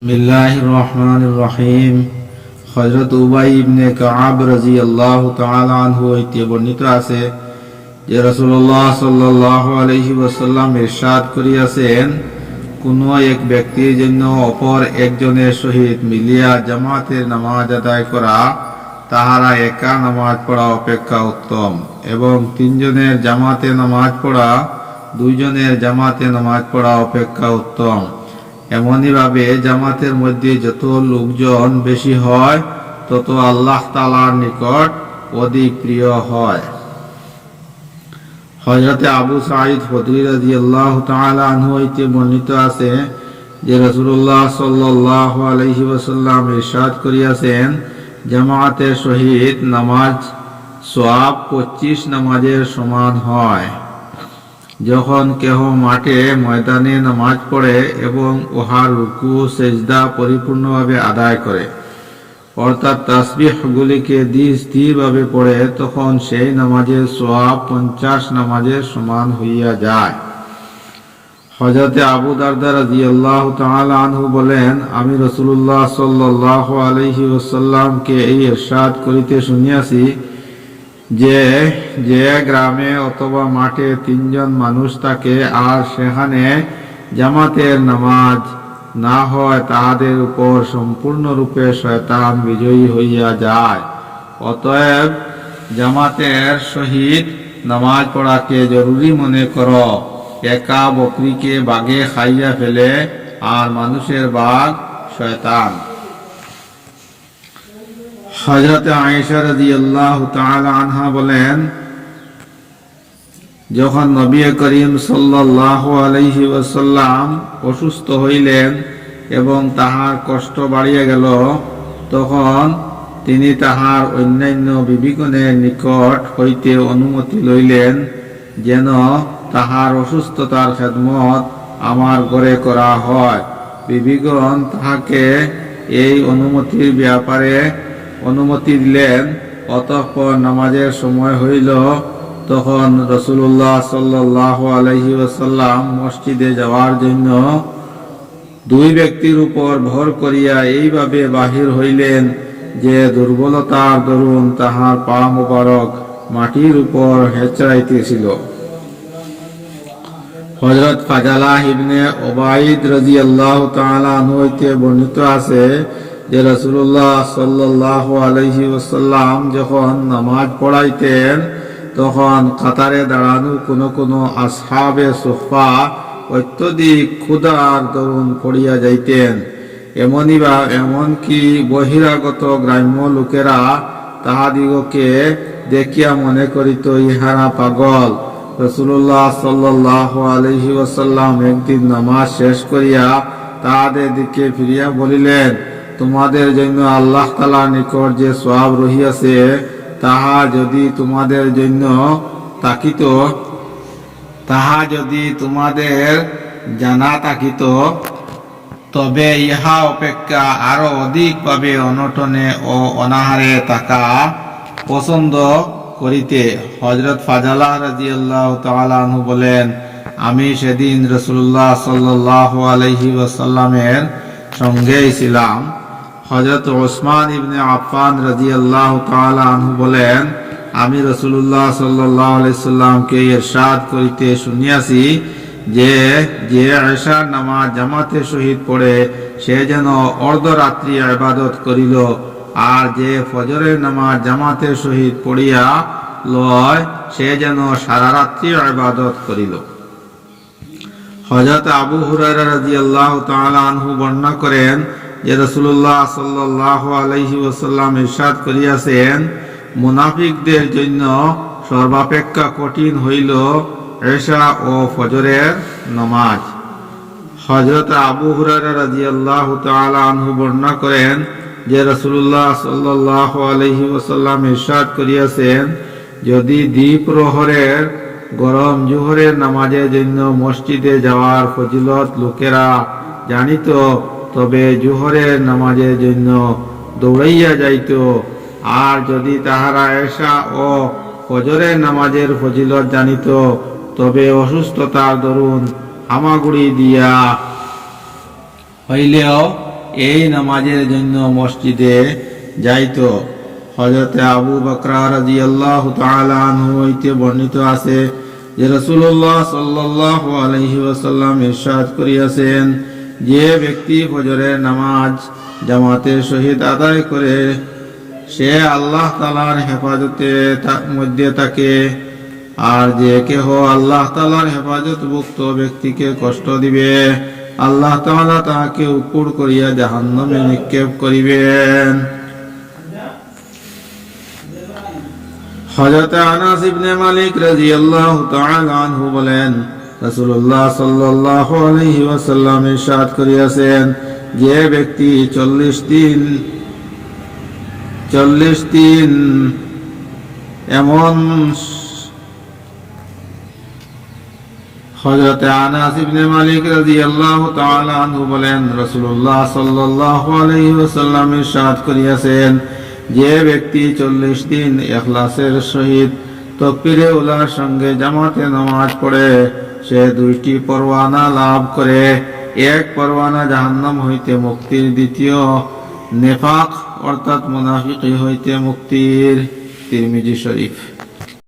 বিসমিল্লাহির রহমানির রহিম। হযরত উবাই ইবনে কাব রাদিয়াল্লাহু তাআলা আনহু হইতে বর্ণিত আছে যে রাসূলুল্লাহ সাল্লাল্লাহু আলাইহি ওয়াসাল্লাম ইরশাদ করিয়াছেন, কোন এক ব্যক্তির জন্য অপর একজনের সহিত মিলিয়া জামাতের নামাজ আদায় করা তাহারা একা নামাজ পড়া অপেক্ষা উত্তম, এবং তিনজনের জামাতে নামাজ পড়া দুইজনের জামাতে নামাজ পড়া অপেক্ষা উত্তম। এমনিভাবে জামাতের মধ্যে যত লোকজন বেশি হয় তত আল্লাহ তাআলার নিকট অধিক প্রিয় হয়। হযরত আবু সাঈদ খুদরী রাদিয়াল্লাহু তাআলা আনহু হইতে বর্ণিত আছে যে রাসূলুল্লাহ সাল্লাল্লাহু আলাইহি ওয়াসাল্লাম ইরশাদ করিয়াছেন, জামাতের সহিত নামাজ সওয়াব 25 নামাজের সমান হয়। যখন কেহ মাঠে ময়দানে নামাজ পড়ে এবং উহার রুকু সেজদা পরিপূর্ণভাবে আদায় করে, অর্থাৎ তাসবিহগুলিকে স্থিরভাবে পড়ে, তখন সেই নামাজের সওয়াব 50 নামাজের সমান হইয়া যায়। হযরত আবু দারদা রাদিয়াল্লাহু তাআলা আনহু বলেন, আমি রাসূলুল্লাহ সাল্লাল্লাহু আলাইহি ওয়াসাল্লামকে এই ইরশাদ করিতে শুনিয়াছি যে গ্রামে অথবা মাঠে তিনজন মানুষ থাকে আর সেখানে জামাতের নামাজ না হয়, তাহাদের উপর সম্পূর্ণরূপে শয়তান বিজয়ী হইয়া যায়। অতএব জামাতের সহিত নামাজ পড়াকে জরুরি মনে কর। একা বকরিকে বাঘে খাইয়া ফেলে, আর মানুষের বাঘ শয়তান। হযরত আয়েশা রাদিয়াল্লাহু তাআলা আনহা বলেন, যখন নবী করিম সাল্লাল্লাহু আলাইহি ওয়াসাল্লাম অসুস্থ হইলেন এবং তাহার কষ্ট বাড়িয়া গেল, তখন তিনি তাহার অন্যান্য বিবিগণের নিকট হইতে অনুমতি লইলেন যেন তাহার অসুস্থতার খেদমত আমার ঘরে করা হয়। বিবিগণ তাহাকে এই অনুমতির ব্যাপারে অনুমতি দিলেন। অতঃপর নামাজের সময় হইল, তখন রাসূলুল্লাহ সাল্লাল্লাহু আলাইহি ওয়াসাল্লাম মসজিদে যাওয়ার জন্য দুই ব্যক্তির উপর ভর করিয়া এইভাবে বাহির হইলেন যে দুর্বলতার দরুন তাহার পা মুবারক মাটির উপর হেঁচড়াইতেছিল। হযরত ফাজালাহ ইবনে উবাইদ রাদিয়াল্লাহু তাআলা আনহু হইতে বর্ণিত আছে যে রাসূলুল্লাহ সাল্লাল্লাহু আলাইহি ওয়াসাল্লাম যখন নামাজ পড়াইতেন, তখন কাতারে দাঁড়ানো কোনো আসহাবে সুফফা অত্যধিক ক্ষুধার দরুন পড়িয়া যাইতেন। এমনকি বহিরাগত গ্রাম্য লোকেরা তাহাদিগকে দেখিয়া মনে করিত ইহারা পাগল। রাসূলুল্লাহ সাল্লাল্লাহু আলাইহি ওয়াসাল্লাম একদিন নামাজ শেষ করিয়া তাহাদের দিকে ফিরিয়া বলিলেন, তোমাদের জন্য আল্লাহ তাআলার নিকট যে সওয়াব রহিয়াছে, তাহা যদি তোমাদের জানা থাকিত, তবে ইহা অপেক্ষা আরো অধিকভাবে অনটনে ও অনাহারে থাকা পছন্দ করিতে। হযরত ফাজালাহ রাদিয়াল্লাহু তাআলা আনহু বলেন, আমি সেদিন রাসূলুল্লাহ সাল্লাল্লাহু আলাইহি ওয়াসাল্লামের সঙ্গেই ছিলাম। হযরত ওসমান ইবনে আফফান রাদিয়াল্লাহু তাআলা আনহু বলেন, আমি রাসূলুল্লাহ সাল্লাল্লাহু আলাইহি সাল্লামকে ইরশাদ করিতে শুনিয়াছি যে ঈশার নামাজ জামাতের সহিত পড়ে সে যেন অর্ধরাত্রি ইবাদত করিল, আর যে ফজরের নামাজ জামাতের সহিত পড়িয়া লয় সে যেন সারা রাত্রি ইবাদত করিল। হযরত আবু হুরায়রা রাদিয়াল্লাহু তাআলা আনহু বর্ণনা করেন যে রাসূলুল্লাহ সাল্লাল্লাহু আলাইহি ওয়াসাল্লাম ইরশাদ করিয়াছেন, মুনাফিকদের জন্য সর্বাপেক্ষা কঠিন হইল ঈশা ও ফজরের নামাজ। হযরত আবু হুরায়রা রাদিয়াল্লাহু তাআলা আনহু বর্ণনা করেন যে রাসূলুল্লাহ সাল্লাল্লাহু আলাইহি ওয়াসাল্লাম ইরশাদ করিয়াছেন, যদি দ্বিপ্রহরের গরম জোহরের নামাজের জন্য মসজিদে যাওয়ার ফজিলত লোকেরা জানিত, তবে জোহরের নামাজের জন্য দৌড়াইয়া যাইত। আর যদি তাহারা ঈশা ও ফজরের নামাজের ফজিলত জানিত, তবে অসুস্থতার দরুন হামাগুড়ি দিয়া হইলেও এই নামাজের জন্য মসজিদে যাইত। হযরত আবু বকর রাদিয়াল্লাহু তাআলা আনহু হইতে বর্ণিত আছে যে রাসূলুল্লাহ সাল্লাল্লাহু আলাইহি ওয়াসাল্লাম ইরশাদ করিয়াছেন, যে ব্যক্তি ফজরের নামাজ জামাতের সহিত আদায় করে সে আল্লাহ তাআলার হেফাজতের মধ্যে থাকে, আর যে কেহ আল্লাহ তাআলার হেফাজতভুক্ত ব্যক্তিকে কষ্ট দিবে আল্লাহ তাআলা তাহাকে উপর করিয়া জাহান্নামে নিক্ষেপ করিবেন। হযরত আনাস ইবনে মালিক রাদিয়াল্লাহু তাআলা আনহু বলেন, রাসূলুল্লাহ সাল্লাল্লাহু আলাইহি ওয়াসাল্লাম ইরশাদ করিয়াছেন, যে ব্যক্তি 40 দিন এমন হযরত আনাস ইবনে মালিক রাদিয়াল্লাহু তাআলা আনহু বলেন, রাসূলুল্লাহ সাল্লাল্লাহু আলাইহি ওয়াসাল্লাম ইরশাদ করিয়াছেন, যে ব্যক্তি 40 দিন ইখলাসের সহিত তাকবীরে উলার সঙ্গে জামাতে নামাজ পড়ে সে 2টি পরওয়ানা লাভ করে। এক পরওয়ানা জাহান্নাম হইতে মুক্তির, দ্বিতীয় নেফাক অর্থাৎ মুনাফিকি হইতে মুক্তির। তিরমিজি শরীফ।